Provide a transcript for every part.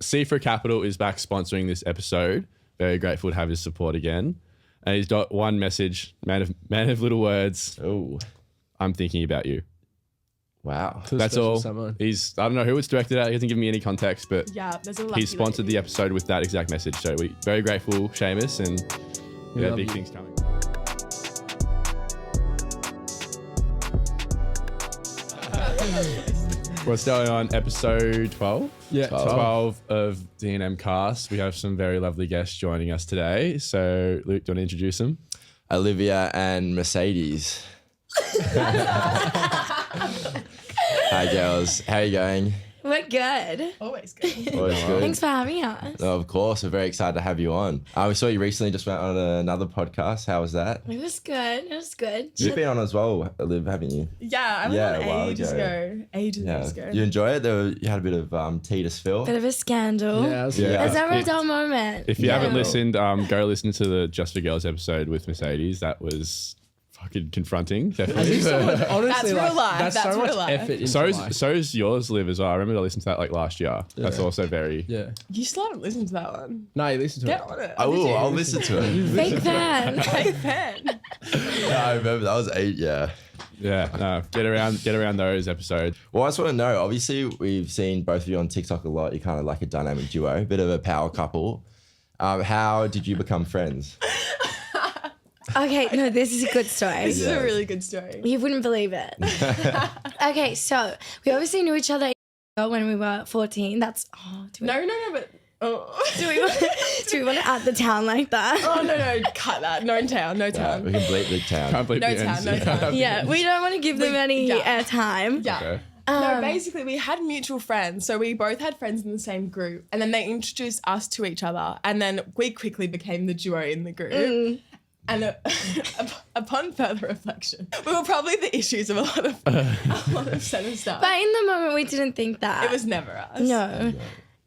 C4 Capital is back sponsoring this episode. Very grateful to have his support again. And he's got one message, man of little words. Oh, I'm thinking about you. wow. That's all. I don't know who it's directed at. He hasn't given me any context, but he sponsored the episode with that exact message. So we're very grateful, Seamus, and we have big things coming. We're starting on episode 12. Yeah, 12 of D&M Cast. We have some very lovely guests joining us today. So, Luke, do you want to introduce them? Olivia and Mercedes. Hi, girls. How are you going? We're good. Always good. Always good. Thanks for having us. Oh, of course. We're very excited to have you on. We saw you recently just went on another podcast. How was that? It was good. You've been on as well, Liv, haven't you? Yeah, I went on ages ago. Ages ago. You enjoy it? You had a bit of tea to spill. Bit of a scandal. Yeah. Is that a dull moment? If you haven't listened, go listen to the Just for Girls episode with Mercedes. That was fucking confronting, definitely. Honestly, That's real life. That's That's so much real life. effort into life. So's yours, Liv, as well. I remember I listened to that like last year. Yeah. That's also very... Yeah. You still haven't listened to that one. No, you listen to Get it. on it. I'll listen to it. Fake fan. Fake fan. Yeah, I remember that was 8, yeah. Yeah, no, get around those episodes. Well, I just want to know, obviously, we've seen both of you on TikTok a lot. You're kind of like a dynamic duo, bit of a power couple. How did you become friends? Okay, no, this is a good story. This is a really good story. You wouldn't believe it. Okay, so we obviously knew each other when we were 14. That's, No, but... Oh. do we want to add the town like that? Oh, no, cut that. No town. We can bleep the town. Can't believe No the town, ends. no town. Yeah, we don't want to give them any airtime. Yeah. Okay. No, basically we had mutual friends. So we both had friends in the same group and then they introduced us to each other and then we quickly became the duo in the group. And upon further reflection, we were probably the issues of a lot of centre stuff. But in the moment, we didn't think that. It was never us. No.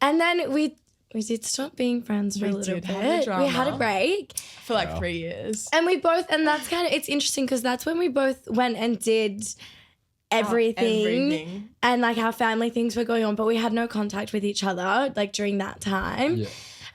And then we did stop being friends for a little did bit. have the drama. We had a break. For like 3 years. And that's kind of, it's interesting because that's when we both went and did everything. And like our family things were going on, but we had no contact with each other like during that time. Yeah.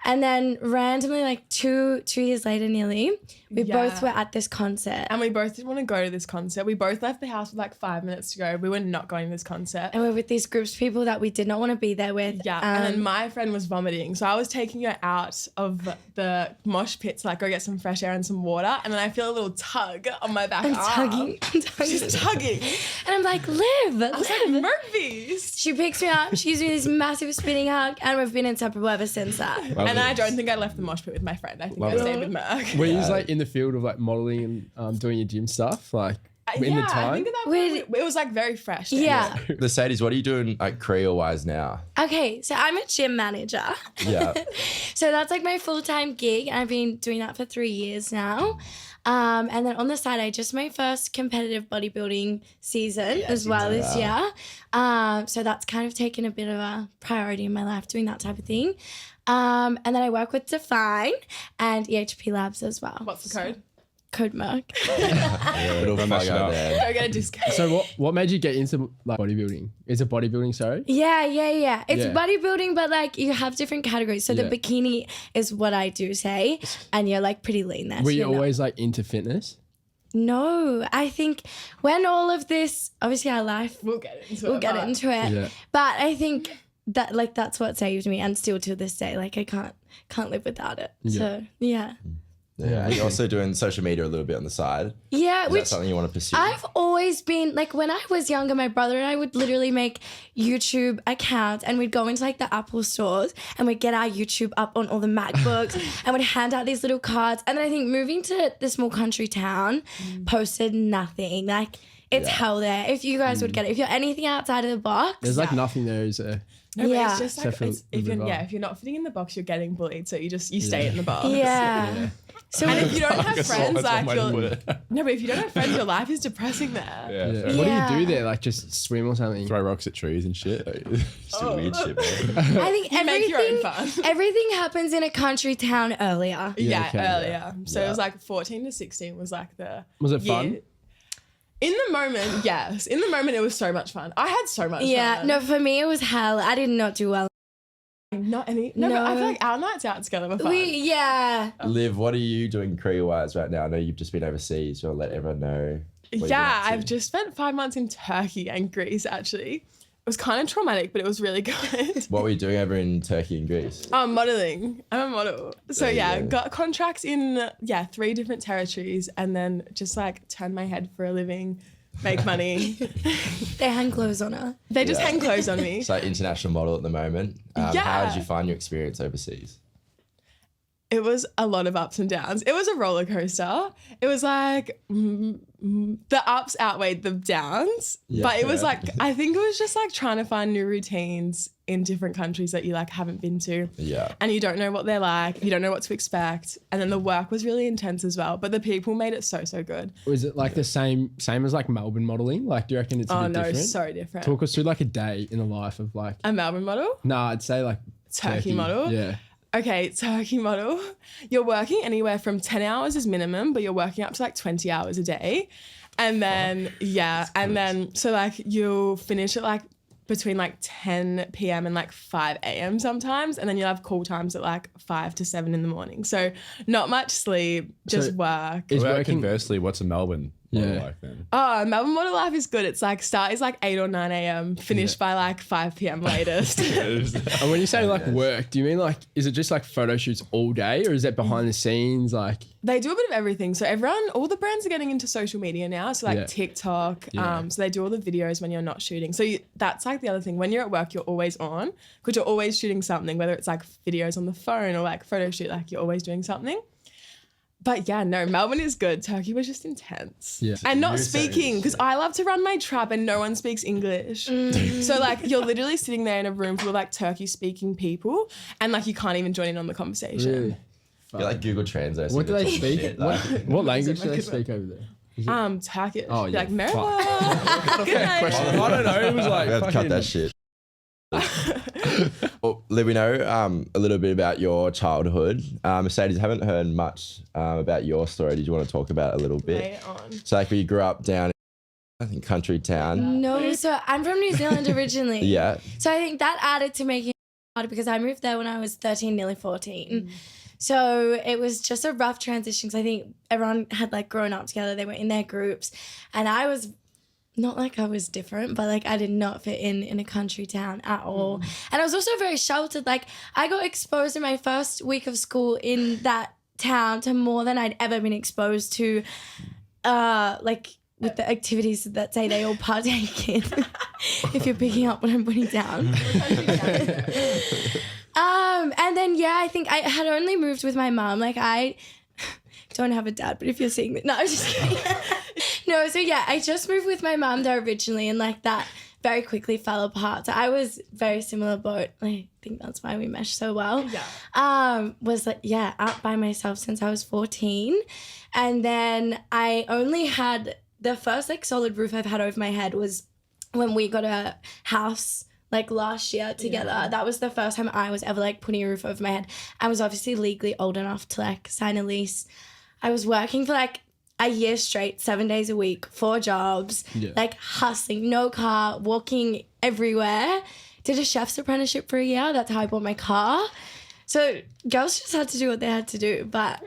And then randomly, like two years later nearly, we both were at this concert. And we both didn't want to go to this concert. We both left the house with like 5 minutes to go. We were not going to this concert. And we were with these groups of people that we did not want to be there with. Yeah, and then my friend was vomiting. So I was taking her out of the mosh pit to like go get some fresh air and some water. And then I feel a little tug on my back arm. She's tugging. And I'm like, Liv. I was like, Murphy's. She picks me up. She gives me this massive spinning hug. And we've been inseparable ever since that. And I don't think I left the mosh pit with my friend. I think I stayed with Merc. Were you like in the field of like modelling and doing your gym stuff? Like in the time? I think at that point, it was like very fresh. Yeah. Mercedes, what are you doing like career-wise now? Okay, so I'm a gym manager. Yeah. So that's like my full-time gig. I've been doing that for 3 years now. And then on the side, I just my first competitive bodybuilding season as well this year. So that's kind of taken a bit of a priority in my life, doing that type of thing. And then I work with Define and EHP Labs as well. What's the code? Code Merc. Little plug out there. Go get a discount. So what made you get into like bodybuilding? Is it bodybuilding, sorry? Yeah. It's bodybuilding, but like you have different categories. So the bikini is what I do say, and you're like pretty lean there. Were you always like into fitness? No, I think when all of this, obviously our life, We'll get into it. Yeah. But I think that like that's what saved me, and still to this day, like I can't live without it. Yeah. So yeah. Yeah, and you're also doing social media a little bit on the side. Yeah, Is that something you want to pursue? I've always been, like when I was younger, my brother and I would literally make YouTube accounts and we'd go into like the Apple stores and we'd get our YouTube up on all the MacBooks and we'd hand out these little cards. And then I think moving to the small country town, posted nothing. Like it's hell there. If you guys would get it, if you're anything outside of the box. There's like nothing there, is there? No, Yeah. but it's just like if you're not fitting in the box, you're getting bullied. So you stay in the box. Yeah. So And if you don't have friends, like No, but if you don't have friends, your life is depressing there. Yeah. What Yeah. do you do there? Like just swim or something? Throw rocks at trees and shit. Some weird shit, man. I think Make your own fun. everything happens in a country town earlier. Yeah, okay, earlier. So it was like 14 to 16 was like the Was it fun? year. In the moment, yes. In the moment, it was so much fun. I had so much fun. Yeah, no, for me it was hell. I did not do well Not any. No, but I feel like our nights out together were fun. Liv, what are you doing career-wise right now? I know you've just been overseas. You want to let everyone know. Yeah, I've just spent 5 months in Turkey and Greece, actually. It was kind of traumatic, but it was really good. What were you doing over in Turkey and Greece? Modelling. I'm a model. So yeah, got contracts in 3 different territories and then just like turn my head for a living, make money. They hang clothes on her. They just hang clothes on me. So international model at the moment. How did you find your experience overseas? It was a lot of ups and downs. It was a roller coaster. It was like the ups outweighed the downs. But it was like, I think it was just like trying to find new routines in different countries that you like haven't been to. Yeah. And you don't know what they're like. You don't know what to expect. And then the work was really intense as well. But the people made it so, so good. Was it like the same as like Melbourne modelling? Like, do you reckon it's a bit different? Oh no, so different. Talk us through like a day in the life of like... A Melbourne model? No, I'd say like Turkey model? Yeah. Okay, Turkey model. You're working anywhere from 10 hours is minimum, but you're working up to like 20 hours a day. And then, so like you'll finish at like between like 10 p.m. and like 5 a.m. sometimes. And then you'll have call times at like 5 to 7 in the morning. So not much sleep, just work. Conversely, what's a Melbourne model like then? Oh, Melbourne model life is good. It's like start is like 8 or 9 a.m. Finish by like 5 p.m. latest. And when you say like work, do you mean like, is it just like photo shoots all day or is that behind the scenes? Like they do a bit of everything. So all the brands are getting into social media now. So like TikTok. So they do all the videos when you're not shooting. So that's like the other thing. When you're at work, you're always on because you're always shooting something, whether it's like videos on the phone or like photo shoot, like you're always doing something. But yeah, no, Melbourne is good. Turkey was just intense. Yeah. And not speaking, because I love to run my trap and no one speaks English. So like you're literally sitting there in a room full of like Turkey speaking people and like you can't even join in on the conversation. Really? You're like Google Translate. What do they speak? Shit, like. What language do they speak over there? Turkish. Oh, yeah. Like, merhaba. Good night. I don't know. It was like, we have to cut that shit. Well, Liv, we know a little bit about your childhood. Mercedes, I haven't heard much about your story. Did you want to talk about it a little bit? Lay it on. So like we grew up down in, I think, country town. No, so I'm from New Zealand originally. Yeah. So I think that added to making it harder because I moved there when I was 13, nearly 14. So it was just a rough transition because I think everyone had like grown up together. They were in their groups and I was not like I was different, but like I did not fit in a country town at all. And I was also very sheltered. Like I got exposed in my first week of school in that town to more than I'd ever been exposed to, like with the activities that say they all partake in. If you're picking up what I'm putting down. And then I think I had only moved with my mum. Like I don't have a dad, but if you're seeing this, no, I'm just kidding. No, so I just moved with my mum there originally and like that very quickly fell apart. So I was very similar boat. I think that's why we meshed so well. Yeah. Was like, out by myself since I was 14. And then I only had the first like solid roof I've had over my head was when we got a house like last year together. Yeah. That was the first time I was ever like putting a roof over my head. I was obviously legally old enough to like sign a lease. I was working for like a year straight, 7 days a week, 4 jobs, like hustling, no car, walking everywhere. Did a chef's apprenticeship for a year. That's how I bought my car. So girls just had to do what they had to do. But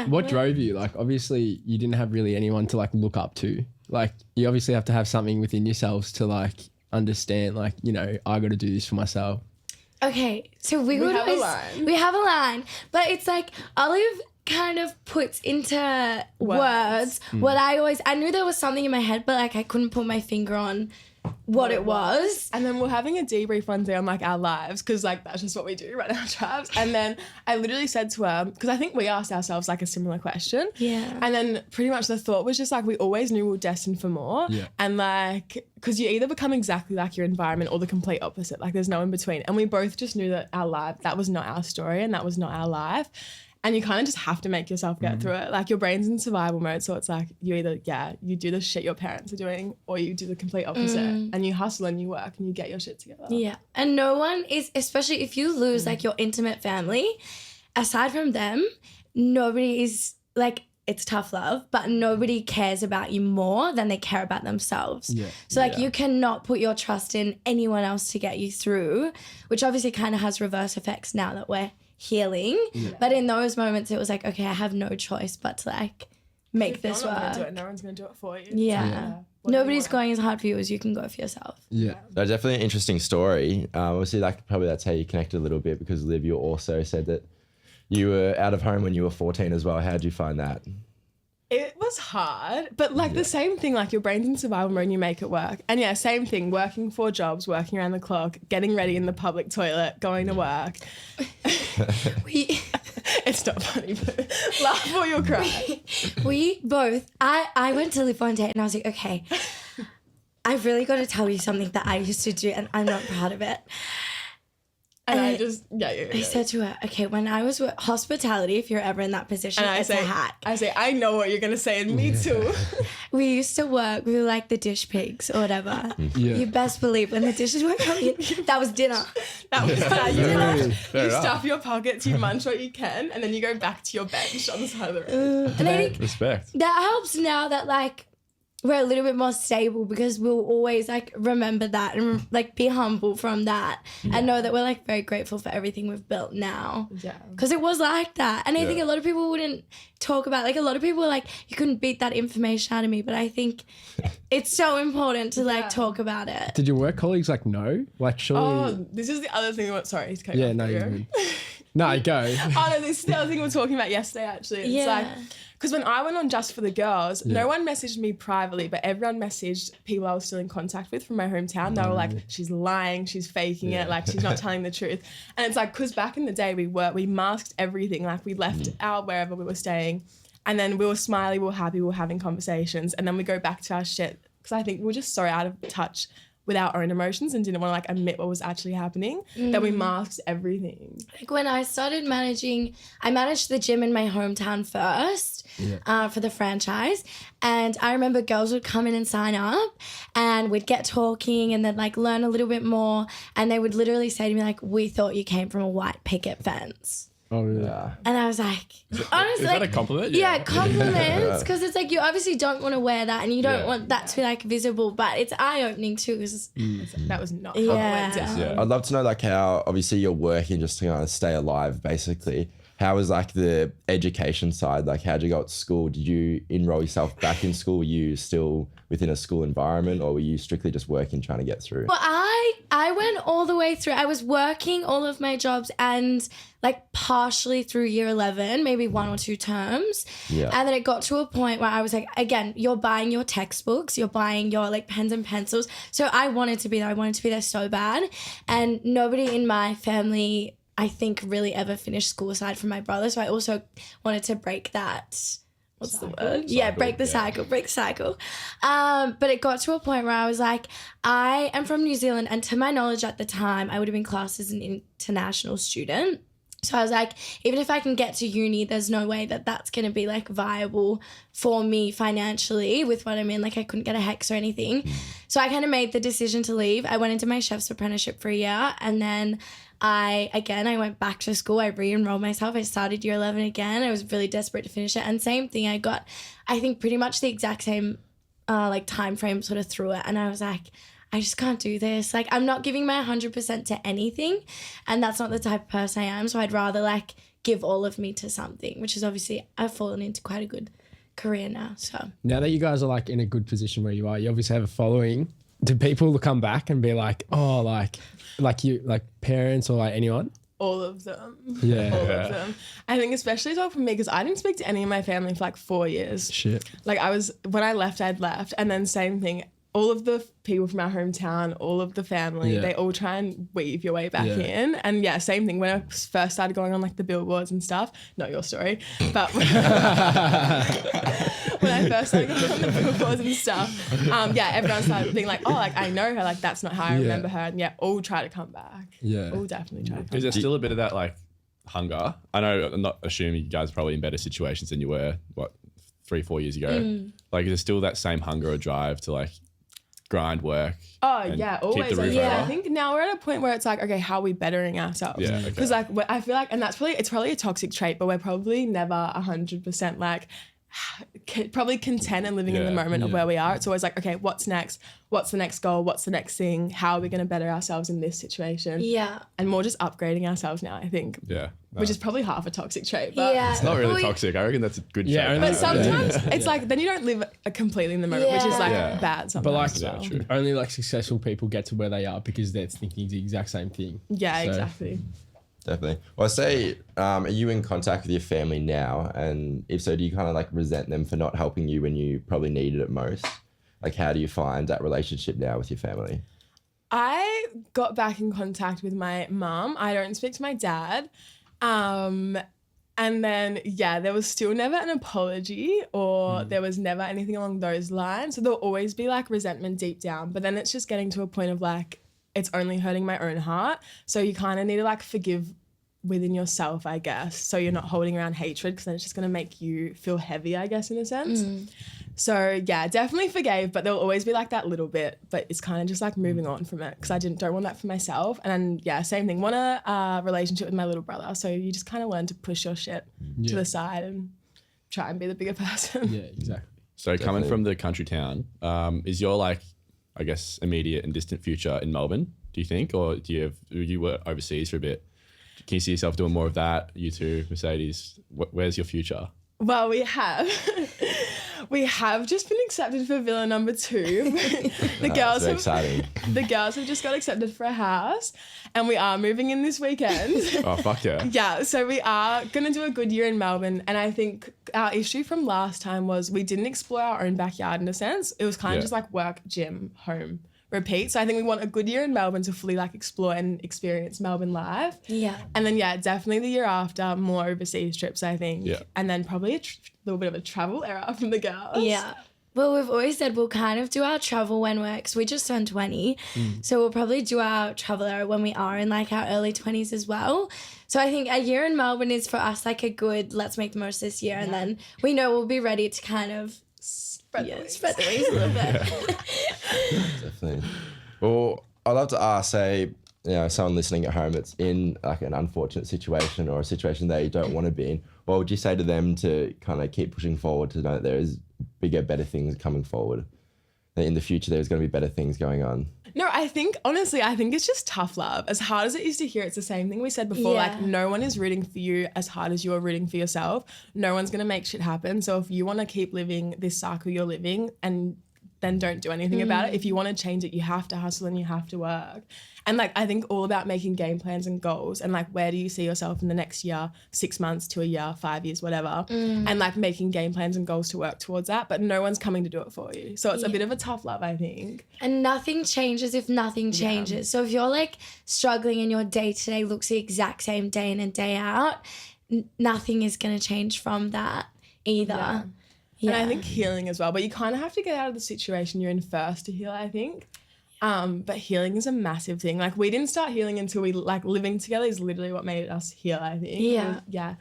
what drove you? Like obviously you didn't have really anyone to like look up to. Like you obviously have to have something within yourselves to like understand like, you know, I got to do this for myself. Okay, so we have a line. We have a line, but it's like Olive kind of puts into words what I knew there was something in my head, but like I couldn't put my finger on what it was. And then we're having a debrief one day on like our lives because like that's just what we do, run our traps. And then I literally said to her, because I think we asked ourselves like a similar question. Yeah. And then pretty much the thought was just like we always knew we were destined for more. Yeah. And like, because you either become exactly like your environment or the complete opposite. Like there's no in between. And we both just knew that that was not our story and that was not our life. And you kind of just have to make yourself get through it. Like your brain's in survival mode. So it's like you either, you do the shit your parents are doing or you do the complete opposite and you hustle and you work and you get your shit together. Yeah. And no one is, especially if you lose like your intimate family, aside from them, nobody is like it's tough love, but nobody cares about you more than they care about themselves. Yeah. So like you cannot put your trust in anyone else to get you through, which obviously kind of has reverse effects now that we're healing. Yeah. But in those moments it was like, okay, I have no choice but to like make this work. Gonna do it, no one's going to do it for you. Yeah. Nobody's going as hard for you as you can go for yourself. Yeah. That's definitely an interesting story. Obviously, like probably that's how you connected a little bit because Liv, you also said that you were out of home when you were 14 as well. How did you find that? It was hard, but like the same thing, like your brain's in survival mode and you make it work. And yeah, same thing, working 4 jobs, working around the clock, getting ready in the public toilet, going to work. It's not funny, but laugh or you'll cry. We both, I went to live one day and I was like, okay, I've really got to tell you something that I used to do and I'm not proud of it. And I said to her, okay, when I was with hospitality, if you're ever in that position, it's a hack. I say, I know what you're going to say, and me too. We used to work, we were like the dish pigs or whatever. Yeah. You best believe when the dishes weren't coming in, that was dinner. That was dinner. You stuff your pockets, you munch what you can, and then you go back to your bench on the side of the road. And I think respect. That helps now that like, we're a little bit more stable because we'll always like remember that and like be humble from that and know that we're like very grateful for everything we've built now. Yeah. Because it was like that. And I think a lot of people wouldn't talk about, like a lot of people were like, you couldn't beat that information out of me. But I think it's so important to like talk about it. Did your work colleagues like know? Like surely. Oh, this is the other thing. Sorry. Yeah, no, you're good. No, go. Oh no, this is the other thing we were talking about yesterday actually. It's like, because when I went on Just for the Girls, no one messaged me privately, but everyone messaged people I was still in contact with from my hometown. They were like, she's lying, she's faking it, like she's not telling the truth. And it's like, because back in the day we masked everything. Like we left out wherever we were staying and then we were smiley, we were happy, we were having conversations and then we go back to our shit. Because I think we were just so out of touch with our own emotions and didn't want to like admit what was actually happening, that we masked everything. Like when I started managing, I managed the gym in my hometown first for the franchise. And I remember girls would come in and sign up and we'd get talking and then like learn a little bit more. And they would literally say to me like, we thought you came from a white picket fence. Oh, yeah. And I was like, honestly. Is that a compliment? Yeah, compliments. Because it's like you obviously don't want to wear that and you don't want that to be like visible, but it's eye-opening too. Because that was not how it went down. I'd love to know like how obviously you're working just to kind of stay alive basically. How was like the education side? Like how'd you go at school? Did you enroll yourself back in school? Were you still within a school environment or were you strictly just working trying to get through? Well, I went all the way through. I was working all of my jobs and like partially through year 11, maybe 1 or 2 terms. Yeah. And then it got to a point where I was like, again, you're buying your textbooks, you're buying your like pens and pencils. So I wanted to be there. I wanted to be there so bad. And nobody in my family, I think, really ever finished school aside from my brother. So I also wanted to break that. What's the word? Yeah, break the cycle. But it got to a point where I was like, I am from New Zealand. And to my knowledge at the time, I would have been classed as an international student. So I was like, even if I can get to uni, there's no way that that's going to be like viable for me financially with what I'm in. Like I couldn't get a HECS or anything. So I kind of made the decision to leave. I went into my chef's apprenticeship for a year and then I went back to school. I re-enrolled myself. I started year 11 again. I was really desperate to finish it. And same thing, I got, I think pretty much the exact same like time frame sort of through it. And I was like, I just can't do this. Like I'm not giving my 100% to anything. And that's not the type of person I am. So I'd rather like give all of me to something, which is obviously I've fallen into quite a good career now. So now that you guys are like in a good position where you are, you obviously have a following. Do people come back and be like, oh, like you, like parents or like anyone? All of them. Yeah. All of them. I think especially talk for me because I didn't speak to any of my family for like 4 years. Shit. Like when I left, I'd left. And then same thing, all of the people from our hometown, all of the family, they all try and weave your way back in. And yeah, same thing. When I first started going on like the billboards and stuff, not your story, but when I first started going on the billboards and stuff, everyone started being like, oh, like I know her, like that's not how I remember her. And all try to come back. Yeah. All definitely try to come back. Is there still a bit of that like hunger? I know, I'm not assuming you guys are probably in better situations than you were, 3-4 years ago. Like is there still that same hunger or drive to like grind work? Oh yeah, always. Keep the roof over? I think now we're at a point where it's like, okay, how are we bettering ourselves? Yeah, because like I feel like, and it's probably a toxic trait, but we're probably never 100% like probably content and living in the moment of where we are. It's always like, okay, what's next? What's the next goal? What's the next thing? How are we going to better ourselves in this situation? Yeah. And more just upgrading ourselves now, I think. Yeah. Which is probably half a toxic trait. But Yeah. It's not really toxic. I reckon that's a good Yeah, trait. only- But sometimes it's like, then you don't live completely in the moment, which is like Yeah. bad sometimes But like, as well. true. only like successful people get to where they are because they're thinking the exact same thing. Yeah, So- exactly. Definitely. Well, I say, are you in contact with your family now? And if so, do you kind of like resent them for not helping you when you probably needed it most? Like, how do you find that relationship now with your family? I got back in contact with my mum. I don't speak to my dad. And then, there was still never an apology or there was never anything along those lines. So there'll always be like resentment deep down. But then it's just getting to a point of like, it's only hurting my own heart. So you kind of need to like forgive within yourself, I guess. So you're not holding around hatred because then it's just going to make you feel heavy, I guess, in a sense. So yeah, definitely forgave, but there'll always be like that little bit, but it's kind of just like moving on from it because I don't want that for myself. And then, same thing. Want a relationship with my little brother. So you just kind of learn to push your shit to the side and try and be the bigger person. Yeah, exactly. So coming from the country town, is your like, I guess, immediate and distant future in Melbourne, do you think? Or you were overseas for a bit? Can you see yourself doing more of that? You two, Mercedes, where's your future? Well, we have just been accepted for villa number 2. The girls exciting. The girls have just got accepted for a house, and we are moving in this weekend. Oh, fuck yeah. Yeah, so we are gonna do a good year in Melbourne, and I think our issue from last time was we didn't explore our own backyard in a sense. It was kind of just like work, gym, home, repeat. So I think we want a good year in Melbourne to fully like explore and experience Melbourne live. Yeah. And then definitely the year after, more overseas trips, I think. Yeah. And then probably a little bit of a travel era from the girls. Yeah. Well, we've always said we'll kind of do our travel when because we just turned 20. So we'll probably do our travel era when we are in like our early 20s as well. So I think a year in Melbourne is for us like a good, let's make the most of this year. And then we know we'll be ready to kind of spread the wings a little bit. Definitely. Well, I'd love to ask, say, someone listening at home that's in like an unfortunate situation or a situation they don't want to be in, what would you say to them to kind of keep pushing forward to know that there is bigger, better things coming forward? That in the future there's going to be better things going on? No, honestly, I think it's just tough love. As hard as it is to hear, it's the same thing we said before. Yeah. Like, no one is rooting for you as hard as you're rooting for yourself. No one's going to make shit happen. So if you want to keep living this cycle you're living, and then don't do anything about it. If you want to change it, you have to hustle and you have to work. And like, I think all about making game plans and goals and like, where do you see yourself in the next year, 6 months to a year, 5 years, whatever. And like making game plans and goals to work towards that, but no one's coming to do it for you. So it's a bit of a tough love, I think. And nothing changes if nothing changes. So if you're like struggling and your day-to-day looks the exact same day in and day out, nothing is going to change from that either. And I think healing as well, but you kind of have to get out of the situation you're in first to heal, I think. But healing is a massive thing. Like, we didn't start healing until we like living together is literally what made us heal, I think.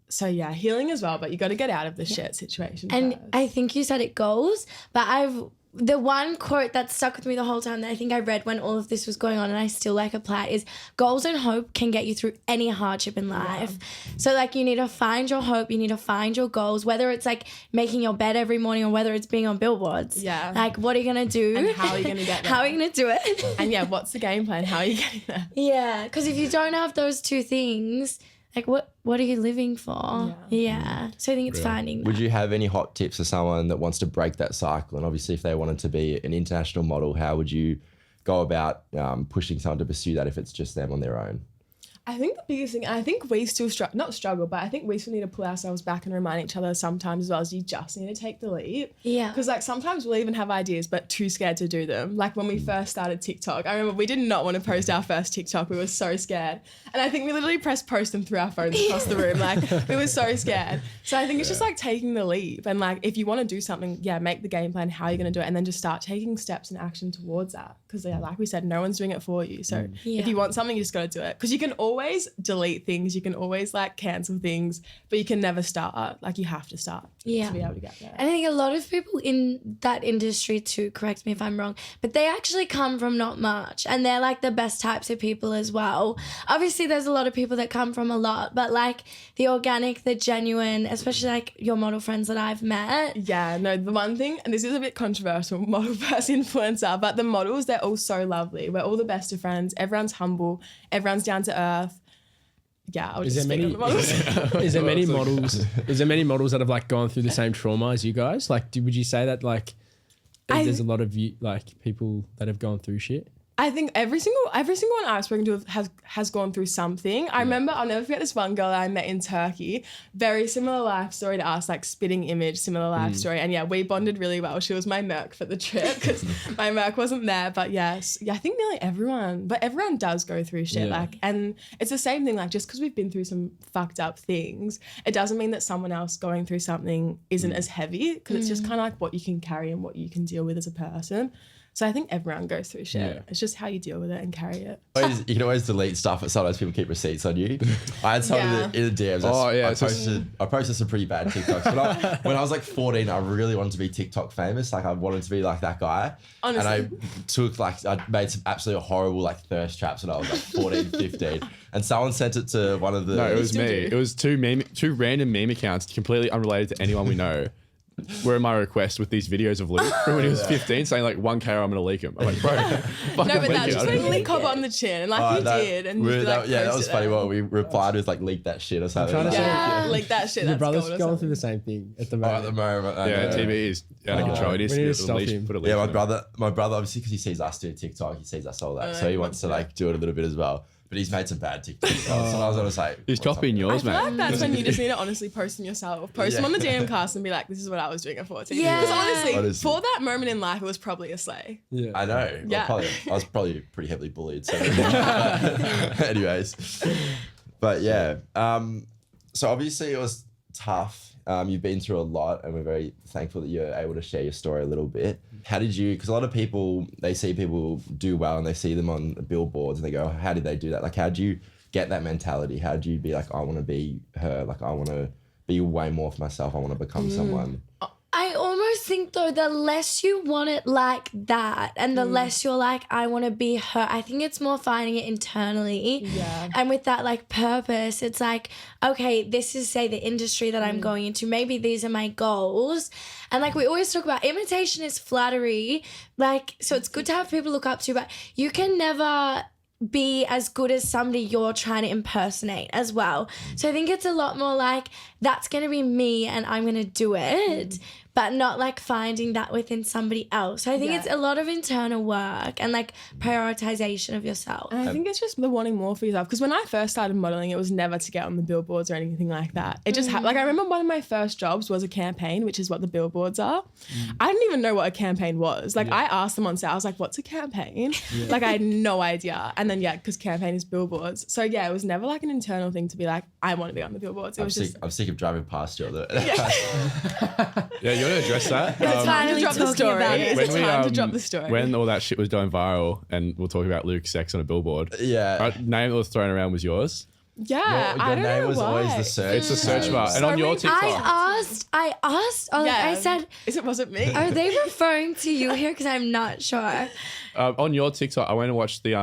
So healing as well, but you got to get out of the shit situation And first. I think you said it goals, but the one quote that stuck with me the whole time that I think I read when all of this was going on and I still like apply is goals and hope can get you through any hardship in life. So like, you need to find your hope, you need to find your goals, whether it's like making your bed every morning or whether it's being on billboards. Yeah. Like, what are you going to do? And how are you going to get there? How are you going to do it? And what's the game plan? How are you getting there? Yeah, because if you don't have those two things, like what are you living for? Yeah. So I think it's finding that. Would you have any hot tips for someone that wants to break that cycle? And obviously, if they wanted to be an international model, how would you go about pushing someone to pursue that if it's just them on their own? I think the biggest thing, and I think we still not struggle, but I think we still need to pull ourselves back and remind each other sometimes as well as you just need to take the leap. Yeah. Because like sometimes we'll even have ideas, but too scared to do them. Like when we first started TikTok, I remember we did not want to post our first TikTok. We were so scared. And I think we literally pressed post and threw our phones across the room. Like we were so scared. So I think it's just like taking the leap. And like, if you want to do something, make the game plan, how you're going to do it. And then just start taking steps and action towards that. Because like we said, no one's doing it for you. So if you want something, you just got to do it. Because you can always always delete things. You can always like cancel things, but you can never start. Like you have to start to be able to get there. And I think a lot of people in that industry too, correct me if I'm wrong, but they actually come from not much and they're like the best types of people as well. Obviously there's a lot of people that come from a lot, but like the organic, the genuine, especially like your model friends that I've met. Yeah, no, the one thing, and this is a bit controversial, model versus influencer, but the models, they're all so lovely. We're all the best of friends. Everyone's humble. Everyone's down to earth. Yeah, I'll just speak on the models. Is there many models? Is there many models that have like gone through the same trauma as you guys? Like, would you say that like there's a lot of you like people that have gone through shit? I think every single one I've spoken to has gone through something. I remember, I'll never forget this one girl that I met in Turkey. Very similar life story to us, like spitting image, similar life story. And yeah, we bonded really well. She was my Merc for the trip because my Merc wasn't there. But yes, I think nearly everyone, but everyone does go through shit. Yeah. Like, and it's the same thing. Like, just because we've been through some fucked up things, it doesn't mean that someone else going through something isn't as heavy, because it's just kind of like what you can carry and what you can deal with as a person. So I think everyone goes through shit. Yeah. It's just how you deal with it and carry it. You can always delete stuff, but sometimes people keep receipts on you. I had someone in the DMs. I posted some pretty bad TikToks. But when I was like 14, I really wanted to be TikTok famous. Like I wanted to be like that guy. Honestly. And I made some absolutely horrible like thirst traps when I was like 14, 15. And someone sent it to one of the... No, it was me. It was two random meme accounts completely unrelated to anyone we know. Were my request with these videos of Luke from when he was 15 saying like 1K I'm going to leak him. I'm like, bro, No, but that's just like leak up on the chin. And like you did. And that was funny. What we replied with like leak that shit or something. Leak that shit. Your That's brother's gold or going something. through the same thing at the At moment. the moment. I yeah, know. TV is out of control. It is we need to a stop leash, him. put a leash Yeah, on him. my brother, obviously, because he sees us do TikTok, he sees us all that, so he wants to like do it a little bit as well. But he's made some bad TikToks. So I was always like, He's copying I yours, feel mate. like that's when you just need to honestly post them yourself. Post them on the DM cast and be like, this is what I was doing at 14. Yeah. Because honestly, Honestly. for that moment in life, it was probably a slay. Yeah. I know. Yeah. I was probably pretty heavily bullied. So, anyways, but yeah. So obviously it was tough. You've been through a lot, and we're very thankful that you're able to share your story a little bit. How did you? Because a lot of people, they see people do well, and they see them on billboards, and they go, "How did they do that?" Like, how do you get that mentality? How do you be like, "I want to be her. Like, I want to be way more for myself. I want to become someone." I almost think though, the less you want it like that and the less you're like, I want to be her, I think it's more finding it internally. Yeah. And with that like purpose, it's like, okay, this is say the industry that I'm going into. Maybe these are my goals. And like we always talk about, imitation is flattery. Like, so it's good to have people look up to, but you can never be as good as somebody you're trying to impersonate as well. So I think it's a lot more like, that's going to be me and I'm going to do it, but not like finding that within somebody else. So I think it's a lot of internal work and like prioritization of yourself. And I think it's just the wanting more for yourself. Because when I first started modeling, it was never to get on the billboards or anything like that. It just like I remember one of my first jobs was a campaign, which is what the billboards are. I didn't even know what a campaign was. Like I asked them on set, I was like, "What's a campaign?" Like I had no idea. And then because campaign is billboards. So yeah, it was never like an internal thing to be like, I want to be on the billboards. It was just I'm sick of driving past you. Yeah, you want to address that? it's time to drop the talking story. about it. It's time to drop the story. When all that shit was going viral, and we'll talk about Luke's sex on a billboard. Yeah. Name that was thrown around was yours. Yeah, Your I don't name know was why. always the search. It's the search bar, and on your TikTok. I asked, I said, Was it me? are they referring to you here? Because I'm not sure. On your TikTok, I went and watched the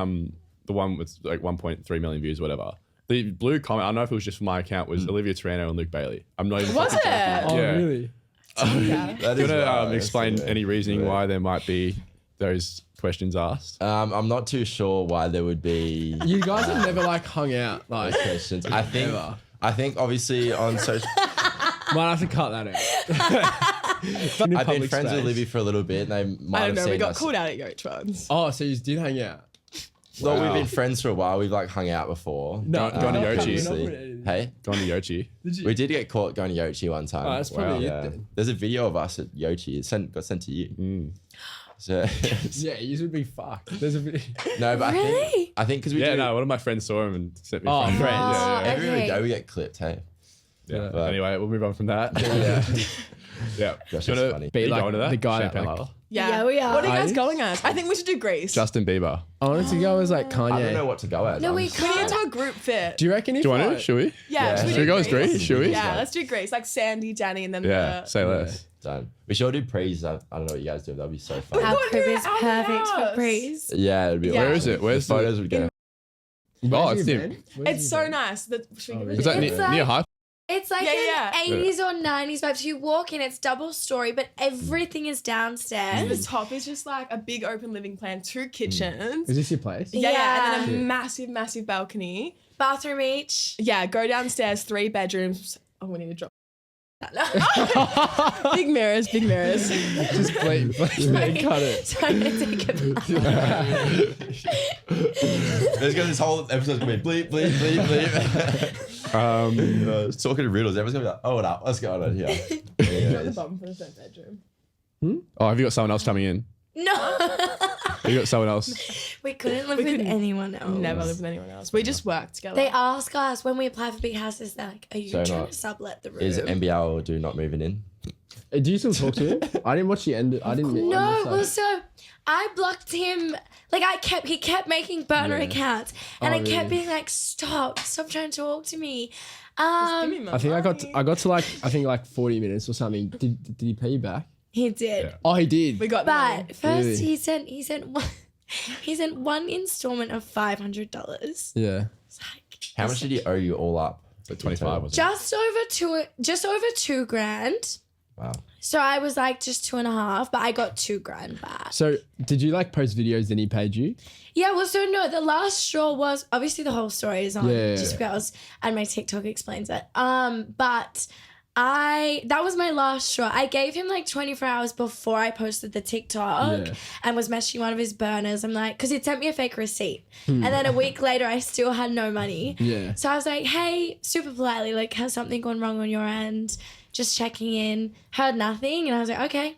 one with like 1.3 million views, whatever. The blue comment, I don't know if it was just for my account, was Olivia Taranto and Luke Bailey. I'm not even. Was it? Oh, Yeah. really? Yeah. That Do you is want right, to explain that's any reasoning right. why there might be those questions asked? I'm not too sure why there would be You guys have never like hung out like. questions. I Ever. think obviously on social. Might have to cut that out. I've been friends with Olivia for a little bit, and they might I have don't know. seen We got us. called out at Yoach once. Oh, so you did hang out? Well, Wow. we've been friends for a while. We've like hung out before. No, Going to Yochi. previously. Hey, Going to Yochi. Did you? we did get caught going to Yochi one time. Oh, that's probably yeah. it then. There's a video of us at Yochi. It got sent to you. So Yeah, you would be fucked. There's a video. no, but Really? I think because we Yeah, do no, one of my friends saw him and sent me Oh, a friend. friends. Yeah, yeah. everywhere we Okay. go, we get clipped. Hey, Yeah. But- Anyway, we'll move on from that. yeah. Yeah. Gosh, Do you that's wanna funny. Be you like go into that? the guy that Champagne like, Lala? Yeah, we are. What are you Are guys you? going as? I think we should do Greece. Justin Bieber. I wanted to go as like Kanye. I don't know what to go as. No, I'm we just- we need can't. to do a group fit. Do you reckon if Do you want like- to? Should we? Yeah, Yeah. Should we go as Greece? Should we? Yeah, let's do Greece. Like Sandy, Danny, and then Yeah. Say less. Done. We should all do prees. I don't know what you guys do. That'd be so fun. Our Go crib do is it at the perfect for house. praise. Yeah, it'd be Yeah. awesome. Where is it? Where's the photos would go? Oh, it's your him. bed? Where's It's your so bed? nice. Should we give it Is that a It's near, like- near high? It's like Yeah, an 80s or 90s vibe. So you walk in, it's double story, but everything is downstairs. The top is just like a big open living plan, 2 kitchens. Is this your place? Yeah, and Yeah. then a massive, massive balcony. Bathroom each. Yeah, go downstairs, 3 bedrooms. Oh, we need to drop. Big mirrors, big mirrors. Just bleep, cut it. So I'm going to take it back. There's gonna this whole episode's gonna be bleep, bleep, bleep, bleep. It's talking in riddles. Everyone's gonna be like, oh, what up? What's going on here? Drop the Anyways. bottom for the third bedroom. Oh, have you got someone else coming in? No. Have you got someone else? We couldn't live We with couldn't anyone else. Never live with anyone else. We just work together. They ask us when we apply for big houses, they're like, are you So trying not- to sublet the room? Is NBL do not moving in? Do you still talk to him? I didn't watch the end. I didn't. No, I'm just well, like- so I blocked him. Like he kept making burner Yeah. accounts, and Oh, I kept really? being like, stop trying to talk to me. Just give me my I think money. I got to like 40 minutes or something. Did he pay you back? He did, Yeah. Oh, he did. We got the money. but first Really? he sent one installment of $500. Yeah. It's like, How much did he owe you all up? Like 25 was it? just over $2,000. Wow. So I was like just 2.5, but I got $2,000 back. So did you like post videos then he paid you? Yeah, well, so no, the last straw was obviously the whole story is on Yeah. just because, and my TikTok explains it. But that was my last straw. I gave him like 24 hours before I posted the TikTok Yeah. and was messaging one of his burners. I'm like, because he'd sent me a fake receipt, and then a week later I still had no money. Yeah. So I was like, hey, super politely, like, has something gone wrong on your end? Just checking in. Heard nothing, and I was like, okay,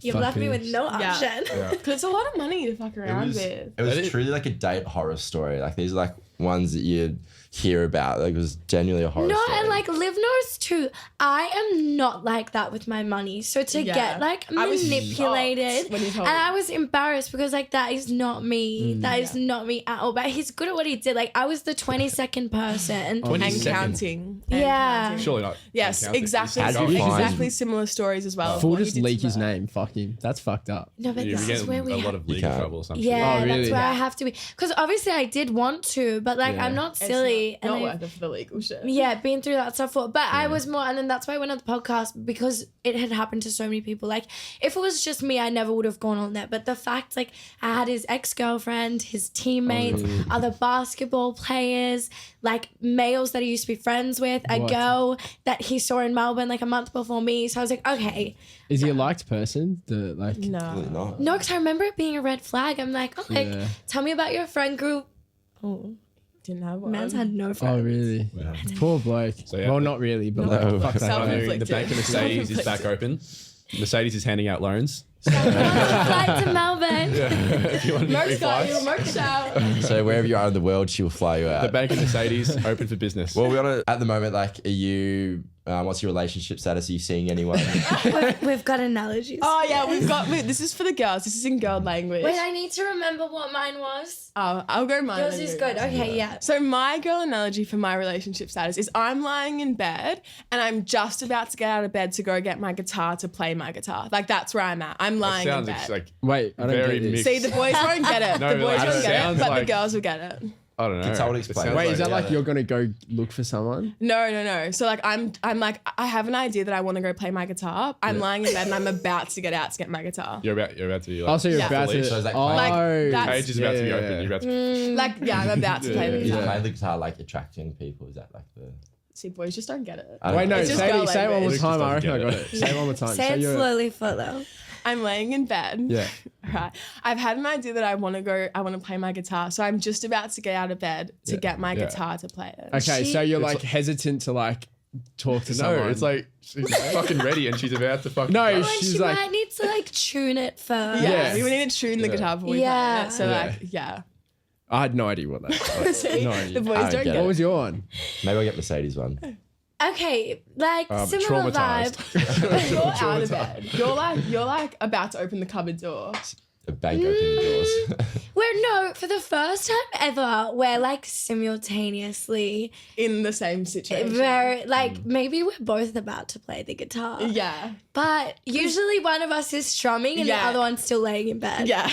you've Fuck left me with this. no Yeah. option. Because it's a lot of money to fuck It around was, with. it That was is- truly like a date horror story. Like these are like ones that you'd hear about. Like it was genuinely a horror No, story. and like Liv knows too. I am not like that with my money. So to Yeah. get like I was manipulated, shocked when he and told me. I was embarrassed because like that is not me. That is not me at all. But he's good at what he did. Like I was the 22nd person. 20 And second. counting. And Yeah. counting. Surely not. Yes, Counting. exactly. How'd you find- Exactly similar stories as well. Fool What he just did to leak his her. name. Fuck him. That's fucked up. No, but You this get is where a we lot of legal can't. trouble or something. yeah, Oh, really? that's where I Yeah. have to be. Because obviously I did want to, but like Yeah. I'm not It's silly. Not and I- worth it for the legal shit. yeah, been through that stuff for, but I was more, and then that's why I went on the podcast because it had happened to so many people. Like, if it was just me, I never would have gone on there. But the fact, like, I had his ex-girlfriend, his teammates, other basketball players, like males that he used to be friends with, a What? girl that he saw in Melbourne like a month before me. So I was like, okay, Is he a liked person? The like. Really No. not. no, because I remember it being a red flag. I'm like, oh, like, Yeah. tell me about your friend group. Oh, Didn't have one. man's had no friends. Oh really? Poor bloke. yeah. well, not really, but No. like, fuck that. Self-inflicted. guy. The Bank of Mercedes is back open. Mercedes is handing out loans. Flight to Melbourne. If you want to be free Merch got you, flights. merch out. So wherever you are in the world, she will fly you The out. Bank of Mercedes open for business. Well, we're on at the moment. Like, are you? What's your relationship status? Are you seeing anyone? We've got analogies. Oh yeah, this is for the girls. This is in girl language. Wait, I need to remember what mine was. Oh, I'll go mine. Yours and is you good. go. Okay, yeah. So my girl analogy for my relationship status is I'm lying in bed and I'm just about to get out of bed to go get my guitar to play my guitar. Like that's where I'm at. I'm That lying in sounds bed. like Wait, I don't very get this. mixed. See, the boys won't get it. No, The boys like, won't it get it, sounds but like- the girls will get it. I don't know. Can someone It explain? sounds Wait, is that Yeah. like you're gonna go look for someone? No. So like I'm like I have an idea that I want to go play my guitar. I'm lying in bed and I'm about to get out to get my guitar. You're about to be like. Also, you're Yeah. about to. So is that oh, like that- Cage is about to be Yeah, open. yeah. You're about to. Like yeah, I'm about to play the Is guitar. playing the guitar like attracting people? Is that like the? See, boys just don't get it. I don't Wait, no. know. It's just Say girl it one more language. time. I Luke just reckon I got doesn't it. Say it one more time. Say it you're- slowly for though. I'm laying in bed. Yeah. Right. I've had an idea that I want to play my guitar. So I'm just about to get out of bed to get my Yeah. guitar to play it. Okay, She- so you're It's like like- hesitant to like talk to No, someone. it's like she's fucking ready and she's about to fucking. No, Well, and she's she like- might need to like tune it first. Yeah. Yeah. We need to tune the Yeah. guitar before we Yeah. play it. So Yeah. like, yeah. I had no idea what that was. See, no the idea. boys I don't get get What it. was your one? Maybe I'll get Mercedes one. Okay, like similar traumatized. vibe. You're out of bed. You're like about to open the cupboard door. The bank opening doors. No, for the first time ever, we're like simultaneously In the same situation. very like maybe we're both about to play the guitar. Yeah. But usually one of us is strumming and the Yeah. other one's still laying in bed. Yeah.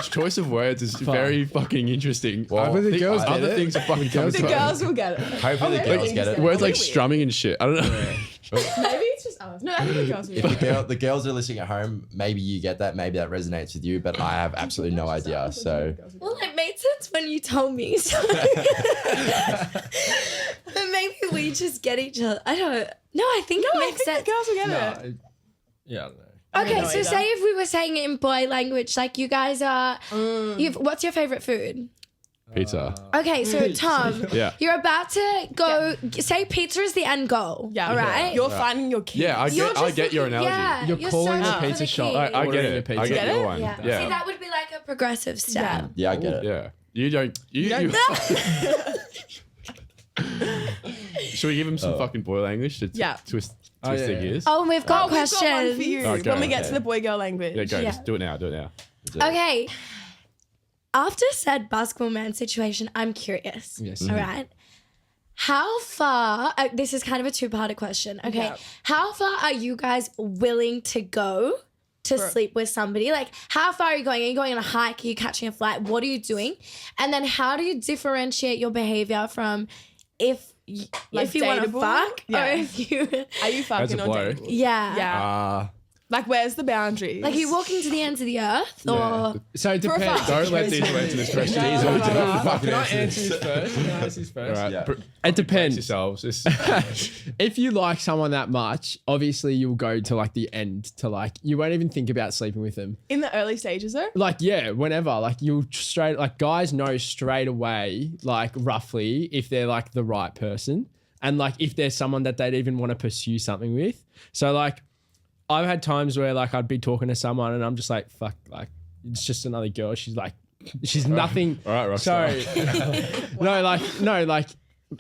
Choice of words is very fucking interesting. Well, I think girls get other it. things are fucking coming The to girls will get it. Hopefully the girls get it. Words like Weird. strumming and shit. I don't know. Maybe it's just us. No, I think the girls will If get it. the girls are listening at home, maybe you get that, maybe that resonates with you, but I have absolutely no idea. So Well, it made sense when you told me. So. But maybe we just get each other. I don't. No, I think it I makes think sense. the girls will get it. Yeah, I don't know. Okay, know so either. say if we were saying it in boy language, like you guys are. What's your favorite food? Pizza. Okay, so Tom, Yeah. you're about to go. Say pizza is the end goal. Yeah. All right. You're finding your kids. Yeah, I get your analogy. Yeah, You're calling searching a for pizza the shop. key. I get Ordering a it. pizza. I get Get your it? one. Yeah. Yeah. See, that would be like a progressive step. yeah, I get it. Yeah. You don't. You. Should we give him some fucking boy language to Yeah. twist Oh, their yeah. gears? Oh, and we've got We've questions. got one for you Okay. when we get Okay. to the boy girl language. Yeah, go. Yeah. Just do it now. Do it now. Okay. After said basketball man situation, I'm curious. Yes. All right. How far, this is kind of a two-parter question. Okay. Yeah. How far are you guys willing to go to sleep with somebody? Like, how far are you going? Are you going on a hike? Are you catching a flight? What are you doing? And then how do you differentiate your behavior from if you want to dateable? fuck Yeah. or if you, Are you fucking a or bloke. dateable? yeah. Yeah. Like, where's the boundaries? Like, are you walking to the ends of the earth or... So it For a depends. fact. Don't let Diezel answer this question. No, Diezel, no, don't no, no. fucking Can I answer answer this. this first? Can I answer this All first? right. Yeah. It It depends. yourselves. If you like someone that much, obviously you'll go to like the end to like, you won't even think about sleeping with them. in the early stages, though? Like, yeah, whenever, like you'll straight, like guys know straight away, like roughly if they're like the right person and like if there's someone that they'd even want to pursue something with. So like, I've had times where like I'd be talking to someone and I'm just like, fuck, like it's just another girl. She's nothing. All right, rockstar. So, no, like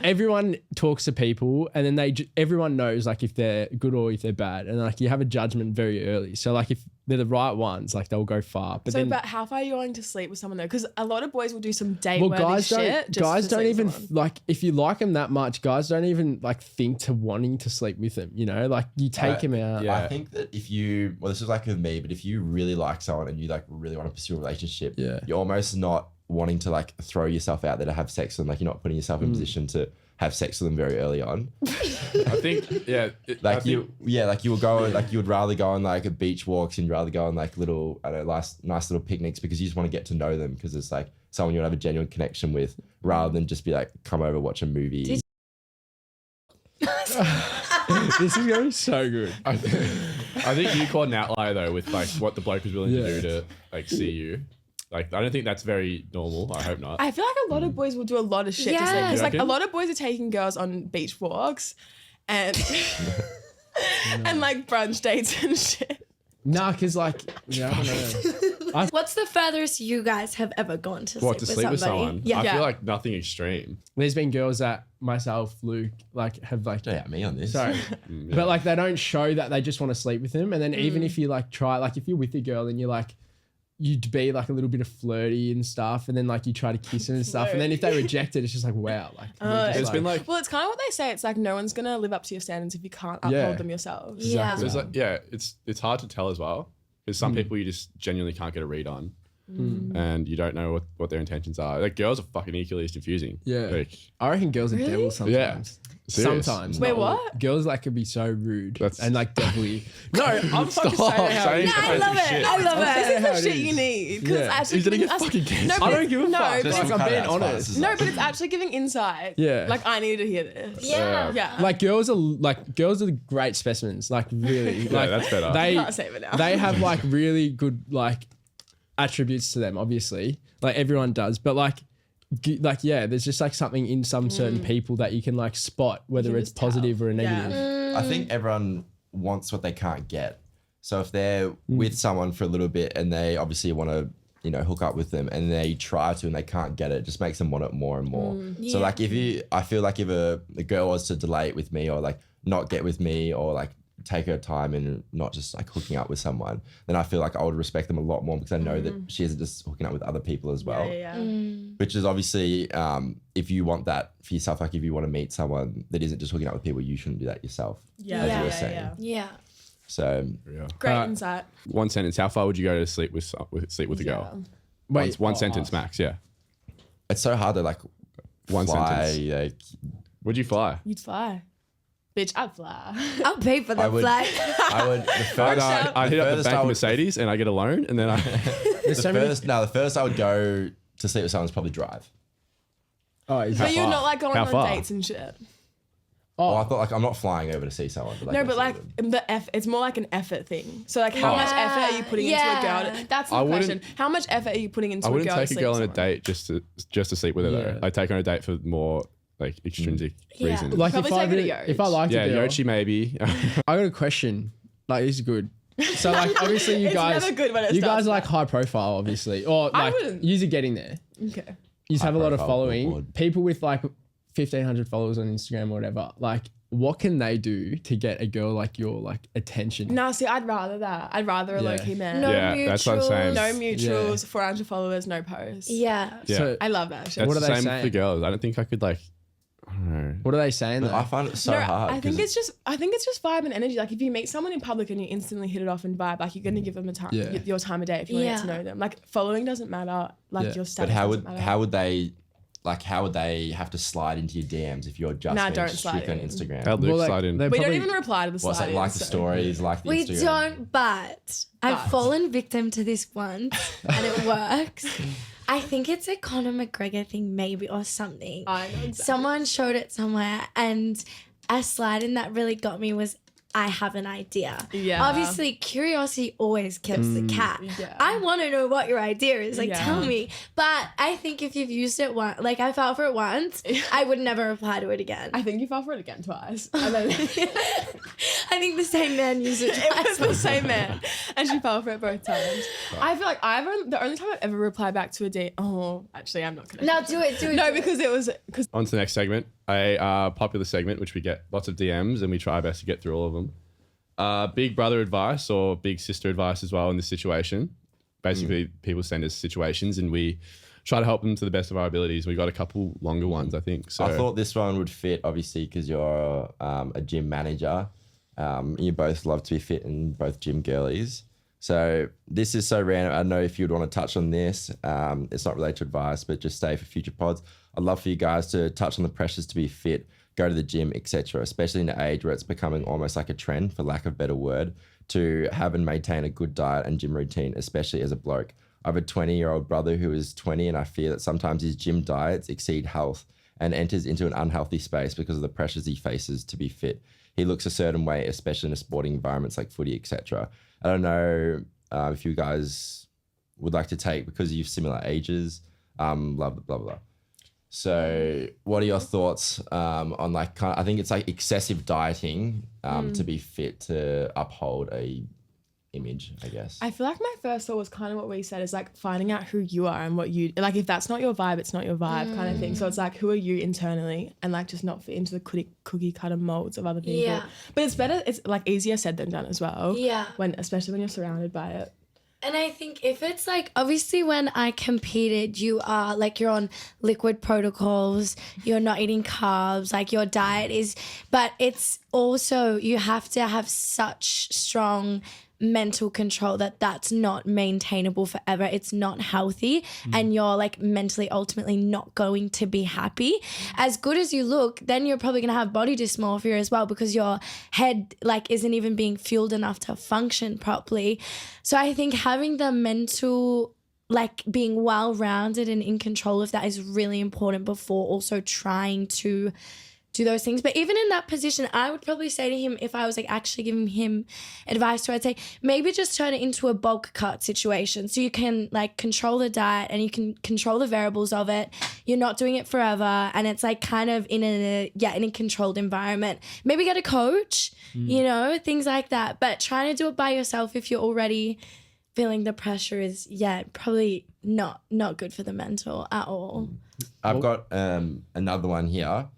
everyone talks to people and then everyone knows like if they're good or if they're bad. And like you have a judgment very early. So like if they're the right ones, like they'll go far. But So, then, but how far are you willing to sleep with someone, though? Because a lot of boys will do some date well, worthy guys shit. don't, guys don't even someone. like, if you like them that much, guys don't even like think to wanting to sleep with them, you know, like you take him out. Yeah. I think that if you, well, this is like with me, but if you really like someone and you like really want to pursue a relationship, Yeah. you're almost not wanting to like throw yourself out there to have sex with them. Like you're not putting yourself in a position to have sex with them very early on. I think, yeah. Like you will go, like you would rather go on like a beach walks and you'd rather go on like little, I don't know, nice little picnics because you just want to get to know them because it's like someone you'll have a genuine connection with rather than just be like, come over, watch a movie. This is going to be so good. I think you called an outlier though with like what the bloke was willing Yeah. to do to like see you. Like I don't think that's very normal. I hope not. I feel like a lot of boys will do a lot of shit to sleep. Yeah. Because You like a reckon? lot of boys are taking girls on beach walks and and like brunch dates and shit. Nah, because like, yeah, I don't know. What's the furthest you guys have ever gone to What, to sleep sleep with somebody? someone? Yeah. I Yeah. feel like nothing extreme. There's been girls that myself, Luke, like have like, Don't out me on this. sorry, but like they don't show that they just want to sleep with him. And then even if you like try, like if you're with a girl and you're like, you'd be like a little bit of flirty and stuff, and then like you try to kiss her and stuff, and then if they reject it, it's just like wow, like they're just It's been like Well, it's kind of what they say. It's like no one's gonna live up to your standards if you can't uphold Yeah. them yourselves. Yeah. there's like it's hard to tell as well because some people you just genuinely can't get a read on. And you don't know what their intentions are. Like girls are fucking equally as confusing. Yeah. Like, I reckon girls are devils sometimes. Serious? Sometimes. Wait, not all. what? Girls like can be so rude That's- and like devilly. No, I'm fucking Stop saying how saying it is. I love it. Shit. I love I'm it. saying This how is it the shit you is. need. Because Yeah. it's actually He's gonna giving get us- fucking cancelled. No, I but don't give a no, fuck. but Just Like, it's- I'm cut being out as honest. fast as no, that. but it's actually giving insight. Yeah. Like I need to hear this. Yeah. Yeah. Like girls are great specimens. Like really, like that's better. They Can't save it now. they have like really good like attributes to them. Obviously, like everyone does, but like yeah, there's just like something in some certain people that you can like spot whether can it's just tell. positive or a negative. Yeah. I think everyone wants what they can't get. So if they're with someone for a little bit and they obviously want to hook up with them and they try to and they can't get it, it just makes them want it more and more. So like I feel like if a girl was to delay it with me or like not get with me or like take her time and not just like hooking up with someone, then I feel like I would respect them a lot more because I know that she isn't just hooking up with other people as well. Which is obviously if you want that for yourself, like if you want to meet someone that isn't just hooking up with people, you shouldn't do that yourself. As you were saying. Yeah. So Great insight. One sentence. How far would you go to sleep with a girl? Wait, One sentence max. Yeah. it's so hard to like One fly, sentence. like Would you fly? You'd fly. Bitch, I'd fly. I'll pay for the I would- flight. I would the first, I hit up the furthest bank I of would- Mercedes and I get a loan and then I. There's so many. the first I would go to sleep with someone is probably drive. Oh, is But that you're far? not like going How on far? dates and shit. Oh, I thought like I'm not flying over to see someone. But, like, No, go but see like them. it's more like an effort thing. So like how much effort are you putting into a Yeah. girl? That's the I wouldn't- question. How much effort are you putting into I a wouldn't girl? take to a sleep girl on a with someone? date just to sleep with her Yeah. though. I take her on a date for more like extrinsic Yeah. reasons. Like Probably if I take her to really, Yoch. if I liked yeah, a girl, Yochi maybe. I got a question. Like, this is good. So like, obviously you It's guys, never good when it you starts guys are like bad. high profile, obviously, or I like wouldn't. you're getting there. Okay. You have a lot of profile following. billboard. People with like 1,500 followers on Instagram or whatever. Like, what can they do to get a girl like your like attention? No, see, I'd rather that. I'd rather a Yeah. low-key man. No Yeah, that's what I'm saying. No mutuals. mutuals, 400 followers, no posts. Yeah. Yeah. So I love that shit. That's What are the they same saying? for girls. I don't think I could like. I don't know. what are they saying? But Though? I find it so hard. I think 'cause I think it's just vibe and energy. Like if you meet someone in public and you instantly hit it off and vibe, like you're gonna give them a time, Yeah. your time of day if you want to get to Yeah. know them. Like following doesn't matter. Like Yeah. your But status how doesn't would matter. how would they have to slide into your DMs if you're just Nah, being don't slide strict on in. Instagram? How'd Well, Luke like, slide in? they We don't probably- even reply to the What's like slide. the stories, like the We Instagram. don't, but I've But. fallen victim to this once and it works. I think it's a Conor McGregor thing, maybe, or something. I know exactly. Someone showed it somewhere, and a slide in that really got me was, I have an idea. Yeah. Obviously, curiosity always kills the cat. Yeah. I want to know what your idea is. Like, Yeah. tell me. But I think if you've used it once, like I fell for it once, I would never reply to it again. I think you fell for it again twice. And then I think the same man used it it twice. was the same man. And she fell for it both times. I feel like the only time I've ever replied back to a date. Oh, actually, I'm not going to. Now do it, do it. No, do it. because it was. Because On to the next segment, a popular segment which we get lots of DMs and we try our best to get through all of them. Big brother advice or big sister advice as well in this situation. Basically, people send us situations and we try to help them to the best of our abilities. We got a couple longer ones, I think. So I thought this one would fit, obviously, because you're a gym manager. You both love to be fit and both gym girlies. So this is so random. I don't know if you'd want to touch on this. It's not related to advice, but just stay for future pods. I'd love for you guys to touch on the pressures to be fit, go to the gym, etc., especially in an age where it's becoming almost like a trend, for lack of a better word, to have and maintain a good diet and gym routine, especially as a bloke. I have a 20-year-old brother who is 20, and I fear that sometimes his gym diets exceed health and enters into an unhealthy space because of the pressures he faces to be fit. He looks a certain way, especially in sporting environments like footy, etc. I don't know if you guys would like to take, because you've similar ages, blah, blah, blah. So what are your thoughts on like, I think it's like excessive dieting to be fit to uphold a image, I guess. I feel like my first thought was kind of what we said, is like finding out who you are and what you like. If that's not your vibe, it's not your vibe, kind of thing. So it's like, who are you internally, and like just not fit into the cookie cutter molds of other people. Yeah. But it's better. It's like easier said than done as well. Yeah. Especially when you're surrounded by it. And I think if it's like, obviously when I competed, you are like, you're on liquid protocols, you're not eating carbs, like your diet is, but it's also, you have to have such strong mental control that that's not maintainable forever. It's not healthy, and you're like mentally ultimately not going to be happy. As good as you look, then you're probably gonna have body dysmorphia as well, because your head like isn't even being fueled enough to function properly. So I think having the mental, like being well-rounded and in control of that is really important before also trying to do those things. But even in that position, I would probably say to him, if I was like actually giving him advice, I'd say maybe just turn it into a bulk cut situation, so you can like control the diet and you can control the variables of it. You're not doing it forever, and it's like kind of in a controlled environment. Maybe get a coach, you know, things like that. But trying to do it by yourself if you're already feeling the pressure is probably not good for the mental at all. I've got another one here.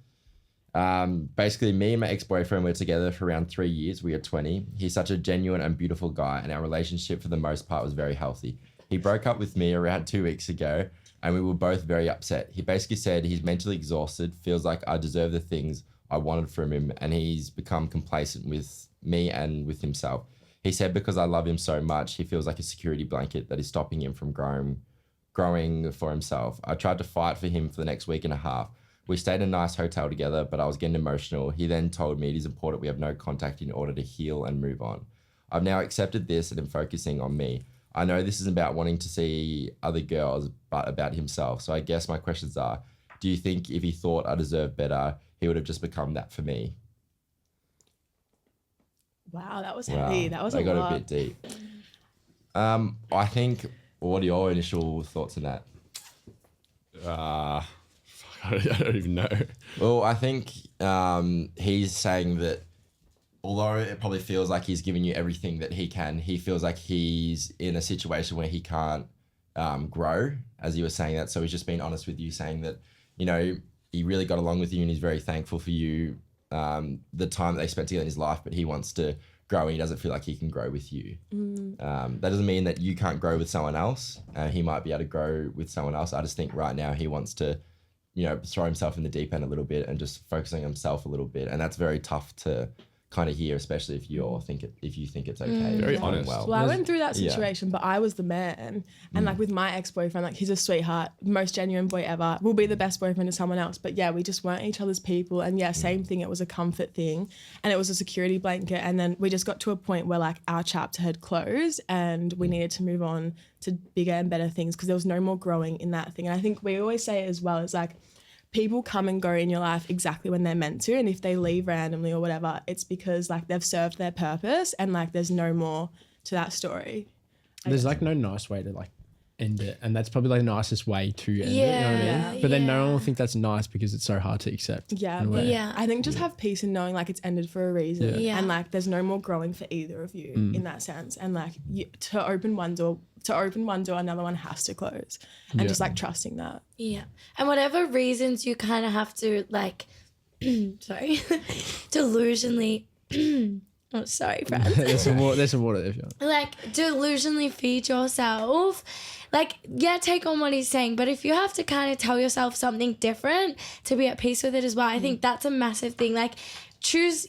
Basically, me and my ex-boyfriend were together for around 3 years. We are 20. He's such a genuine and beautiful guy, and our relationship for the most part was very healthy. He broke up with me around 2 weeks ago, and we were both very upset. He basically said he's mentally exhausted, feels like I deserve the things I wanted from him, and he's become complacent with me and with himself. He said because I love him so much, he feels like a security blanket that is stopping him from growing for himself. I tried to fight for him for the next week and a half. We stayed in a nice hotel together, but I was getting emotional. He then told me it is important we have no contact in order to heal and move on. I've now accepted this and am focusing on me. I know this isn't about wanting to see other girls, but about himself. So I guess my questions are, do you think if he thought I deserved better, he would have just become that for me? Wow, that was heavy. That was a lot. They got a bit deep. I think, what are your initial thoughts on that? I don't even know. Well, I think he's saying that although it probably feels like he's giving you everything that he can, he feels like he's in a situation where he can't grow, as you were saying that. So he's just being honest with you, saying that, you know, he really got along with you and he's very thankful for you, the time that they spent together in his life, but he wants to grow and he doesn't feel like he can grow with you. That doesn't mean that you can't grow with someone else. He might be able to grow with someone else. I just think right now he wants to, you know, throw himself in the deep end a little bit and just focusing on himself a little bit. And that's very tough to kind of hear, especially if you think it's okay. Very honest. Well, I went through that situation, but I was the man. And like with my ex-boyfriend, like he's a sweetheart, most genuine boy ever, will be the best boyfriend to someone else. But yeah, we just weren't each other's people. And yeah, same thing. It was a comfort thing and it was a security blanket. And then we just got to a point where like our chapter had closed and we needed to move on to bigger and better things because there was no more growing in that thing. And I think we always say it as well, it's like, people come and go in your life exactly when they're meant to. And if they leave randomly or whatever, it's because like they've served their purpose and like there's no more to that story. There's like no nice way to like end it. And that's probably like the nicest way to end it. You know what I mean? But then no one will think that's nice because it's so hard to accept. Yeah. I think just have peace in knowing like it's ended for a reason. Yeah. And like there's no more growing for either of you in that sense. And like to open one door, another one has to close. And just like trusting that. Yeah. And whatever reasons you kind of have to like, sorry, delusionally, oh, sorry, friends. There's some water there if you want. Like delusionally feed yourself. Like, yeah, take on what he's saying. But if you have to kind of tell yourself something different to be at peace with it as well, I think that's a massive thing. Like, choose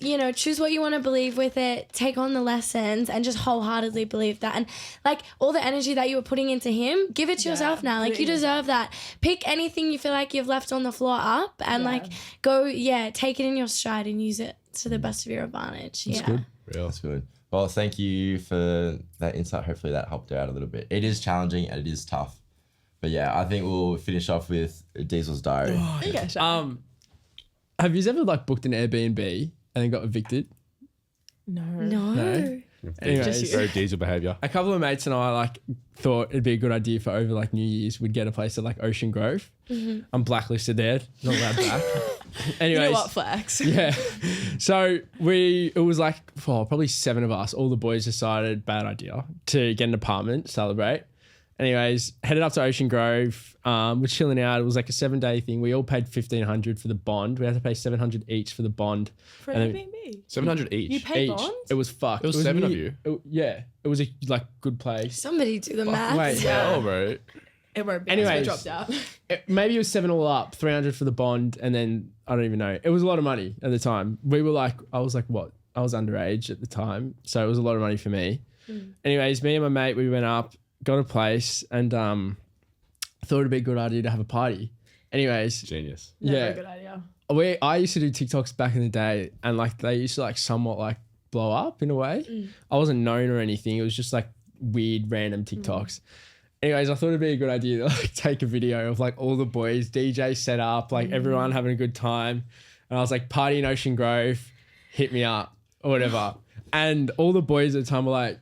what you want to believe with it, take on the lessons and just wholeheartedly believe that. And like all the energy that you were putting into him, give it to yourself now. Like you deserve that. Pick anything you feel like you've left on the floor up and like go, take it in your stride and use it to the best of your advantage. That's good. Real. That's good. Well, thank you for that insight. Hopefully that helped out a little bit. It is challenging and it is tough. But yeah, I think we'll finish off with Diezel's diary. Okay, sure. Have you ever like booked an Airbnb and then got evicted? No. Anyways, Very Diezel behaviour. a couple of mates and I like thought it'd be a good idea for over like New Year's we'd get a place at like Ocean Grove. I'm blacklisted there, not allowed back. Anyways, You know what, flex? yeah. So it was like probably 7 of us. All the boys decided, bad idea, to get an apartment, celebrate. Anyways, headed up to Ocean Grove. We're chilling out. It was like a 7-day thing. We all paid $1,500 for the bond. We had to pay $700 each for the bond. For an Airbnb? 700 each. You paid Each. bond? It was fucked. It was 7 of you. It was a like good place. Somebody do the math. Wait, Oh, bro. It won't be. Anyways. So it dropped out. Maybe it was 7 all up, 300 for the bond, and then I don't even know. It was a lot of money at the time. I was underage at the time, so it was a lot of money for me. Anyways, me and my mate, we went up, got a place, and thought it'd be a good idea to have a party. Anyways, Genius. Never a good idea. I used to do TikToks back in the day, and like they used to like somewhat like blow up in a way. I wasn't known or anything. It was just like weird random TikToks. Anyways, I thought it'd be a good idea to like take a video of like all the boys, DJ set up, like everyone having a good time. And I was like, party in Ocean Grove, hit me up or whatever. And all the boys at the time were like,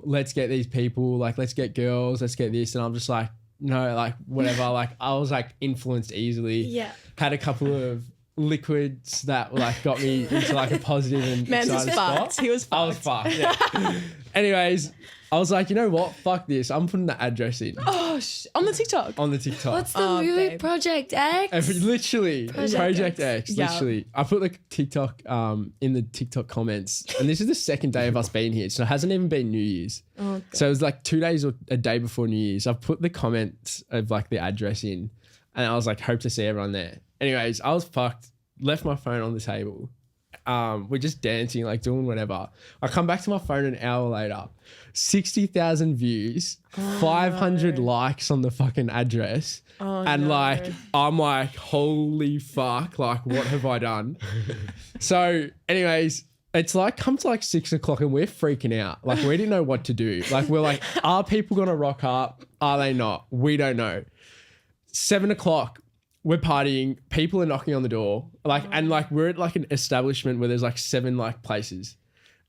let's get these people, like, let's get girls, let's get this. And I'm just like, no, like, whatever. Like, I was like influenced easily. Yeah. Had a couple of liquids that like got me into like a positive and Man's was excited spot. fucked. He was I was fucked. fucked. Yeah. Anyways, I was like, you know what? Fuck this. I'm putting the address in Oh, on the TikTok. on the TikTok. What's the Oh, movie? babe. Project X? Literally, Project X. Yeah. Literally, I put the TikTok in the TikTok comments, and this is the second day of us being here, so it hasn't even been New Year's. Oh, God. So it was like 2 days or a day before New Year's. I've put the comments of like the address in, and I was like, hope to see everyone there. Anyways, I was fucked. Left my phone on the table. We're just dancing, like doing whatever. I come back to my phone an hour later. 60,000 views, 500 likes on the fucking address. And like, I'm like, holy fuck, like, what have I done? So, anyways, it's like, come to like 6 o'clock and we're freaking out. Like, we didn't know what to do. Like, we're like, are people gonna rock up? Are they not? We don't know. 7 o'clock, we're partying. People are knocking on the door. Like, and like, we're at like an establishment where there's like 7 like places.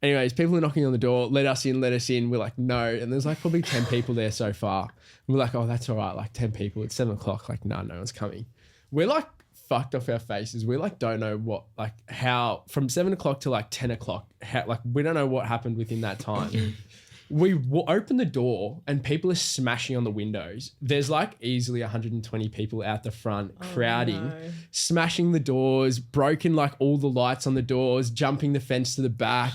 Anyways, people are knocking on the door. Let us in, let us in. We're like, no. And there's like probably 10 people there so far. We're like, oh, that's all right. Like 10 people. It's 7 o'clock. Like, no one's coming. We're like fucked off our faces. We like don't know what, like how from 7 o'clock to like 10 o'clock, how, like we don't know what happened within that time. We open the door and people are smashing on the windows. There's like easily 120 people out the front crowding, smashing the doors, broken like all the lights on the doors, jumping the fence to the back.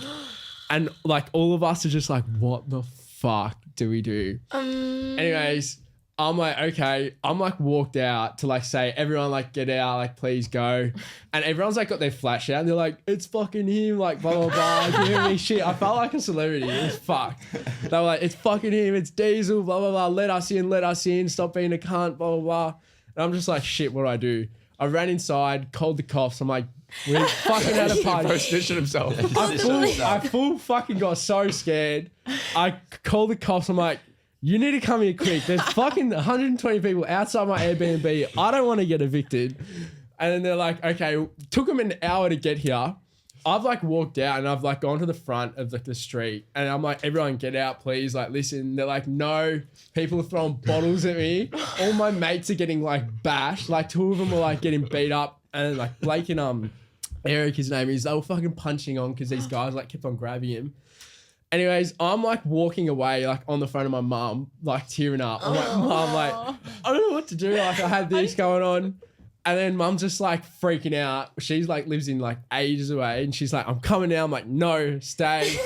And like all of us are just like, what the fuck do we do? Anyways, I'm like, okay. I'm like walked out to like say, everyone like get out, like please go. And everyone's like got their flash out and they're like, it's fucking him, like blah, blah, blah. Give me shit. I felt like a celebrity. It was fucked. They were like, it's fucking him, it's Diezel, blah, blah, blah. Let us in, stop being a cunt, blah, blah, blah. And I'm just like, shit, what do I do? I ran inside, called the cops. I'm like, we're fucking at a party. Post-snitching himself. I full fucking got so scared. I called the cops. I'm like, you need to come here quick. There's fucking 120 people outside my Airbnb. I don't want to get evicted. And then they're like, okay, took them an hour to get here. I've like walked out and I've like gone to the front of like the street and I'm like, everyone get out, please. Like, listen. They're like, no. People are throwing bottles at me. All my mates are getting like bashed. Like 2 of them were like getting beat up. And like Blake and Eric, his name is, they were fucking punching on because these guys like kept on grabbing him. Anyways, I'm like walking away like on the phone of my mum, like tearing up. I'm like, mum, like, I don't know what to do. Like I had this going on. And then mum's just like freaking out. She's like lives in like ages away. And she's like, I'm coming now. I'm like, no, stay.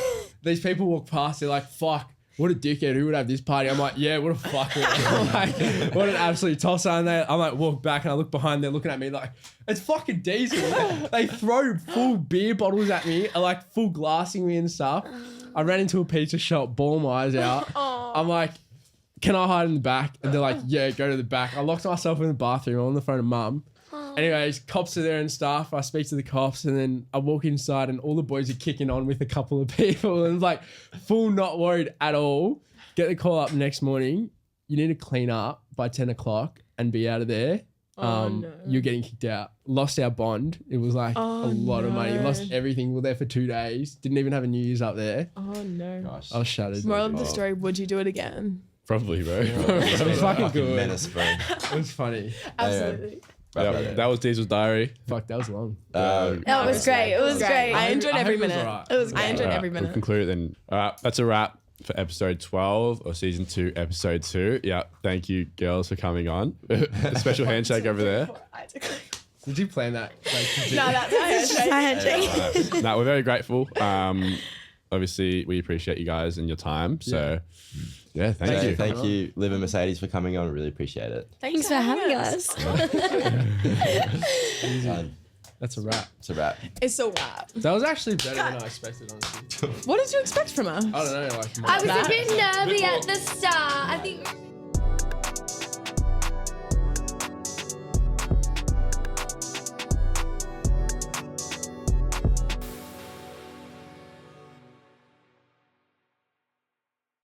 These people walk past. They're like, fuck, what a dickhead. Who would have this party? I'm like, yeah, what a fucker. I'm like, what an absolute tosser. And I'm like, walk back and I look behind. They're looking at me like, it's fucking Diezel. They throw full beer bottles at me, like full glassing me and stuff. I ran into a pizza shop, ball my eyes out. I'm like, can I hide in the back? And they're like, yeah, go to the back. I locked myself in the bathroom. I'm on the phone to mum. Anyways, cops are there and stuff. I speak to the cops and then I walk inside and all the boys are kicking on with a couple of people and like full not worried at all. Get the call up next morning. You need to clean up by 10 o'clock and be out of there. No. You're getting kicked out. Lost our bond. It was like a lot of money. Lost everything. We were there for 2 days. Didn't even have a New Year's up there. Oh no. Gosh. I was shattered. Moral of the story, would you do it again? Probably, bro. It was fucking good. Menace, bro. It was funny. Absolutely. Yeah, that was Diezel's diary. Fuck, that was long. That was great. It was great. I enjoyed every hope it was minute. alright. It was I great. enjoyed All right, every we'll minute. conclude it then. All right, that's a wrap for episode 12 or season 2, episode 2. Yeah, thank you, girls, for coming on. A special handshake over there. Did you plan that? Like, did you- No, that's my handshake. No, we're very grateful. Obviously, we appreciate you guys and your time. So, yeah, thank you. Thank you, Liv and Mercedes, for coming on. Really appreciate it. Thanks for having us. Done. That's a wrap. It's a wrap. It's a wrap. That was actually better than I expected, honestly. What did you expect from us? I don't know. Like, I was a bit nervy at the start. I think.